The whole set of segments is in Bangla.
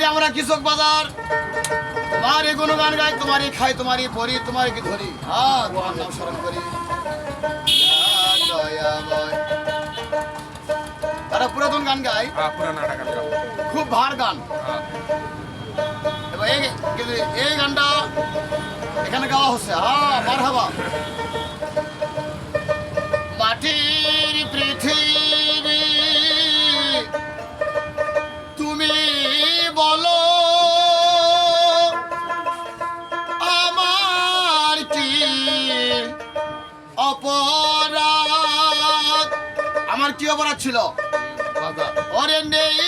আমরা কৃষক বাজার তোমারই গুণগান গাই, তোমারই খাই, তোমারই পড়ি, তোমার কি ধরি, হ্যাঁ তোমার নাম স্মরণ করি। দয়াময় তারা পুরাতন গান গায়, খুব ভার গান। এবার কিন্তু এই গানটা এখানে গাওয়া হচ্ছে, হ্যাঁ মারহাবা। মাটির পৃথিবী তুমি বলো আমার কি অপরাধ, আমার কি অপরাধ ছিল ওরে নেই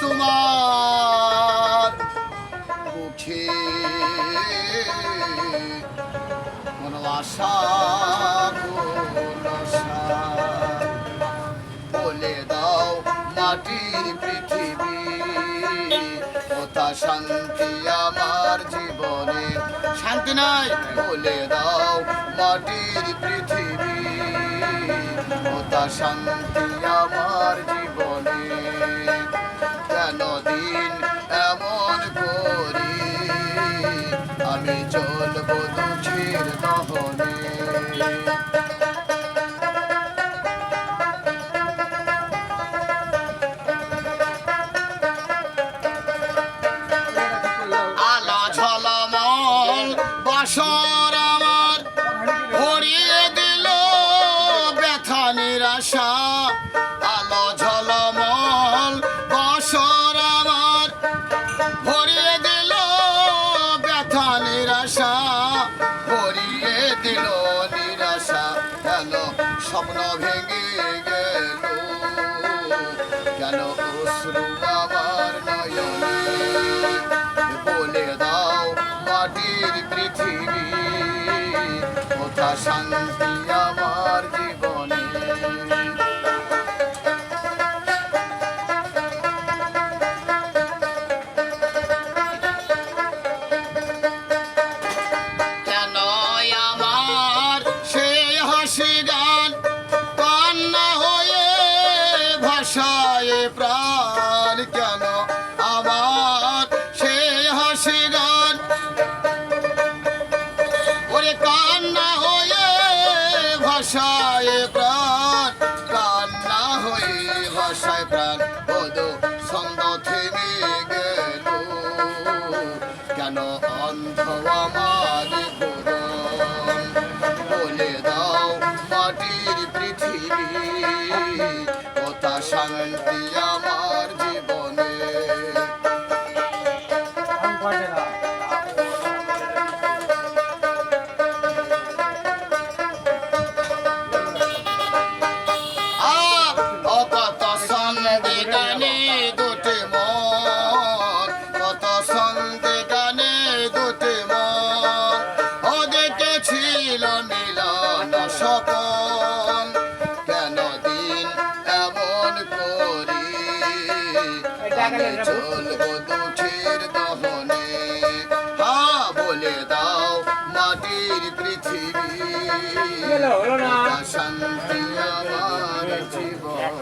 তোমার মুখে কোনো আশা বলে দাও মাটির পৃথিবী কোথা শান্তি আমার জীবনে, শান্তি নাই বলে দাও মাটির পৃথিবী কোথা শান্তি আমার জীবনে। কেন দিন এমন করি আমি চলবো দুঃখের দহনে। আলা ঝলমল বাসর আমার ভরিয়ে দিল ব্যথা নিরাশা, আলো ঝলমল বাসর আমার ভরিয়ে দিল ব্যথা নিরাশা, ভরিয়ে দিল নিরাশা। কেন স্বপ্ন ভেঙে গেল, কেন অশ্রু আমার নয়নে, বলে দাও মাটির পৃথিবী কোথা শান্তি আমার জীবনে। কেন আমার সেই হাসি গান কান্না হয়ে ভাষায় প্রাণ, কেন আমার সেই হাসি গান ওরে কান্না হয়ে ভাষায় প্রাণ, কান্না হয়ে ভাষায় প্রাণ। বধু ছন্দ থেমে গেল, কেন অন্ধ আমার ঘুরন, বলে দাও মাটির পৃথিবী কোথা শান্তি আমার জীবনে। কত সন্ধে গানে দুটি মন, কত সন্ধে গানে দুটি মন, ও দেখেছিল মিলন স্বপন। কেন দিন এমন করি আমি চলবো দুঃখের দহনে, হ্যাঁ বলে দাও মাটির পৃথিবী শান্তি আমার জীবন।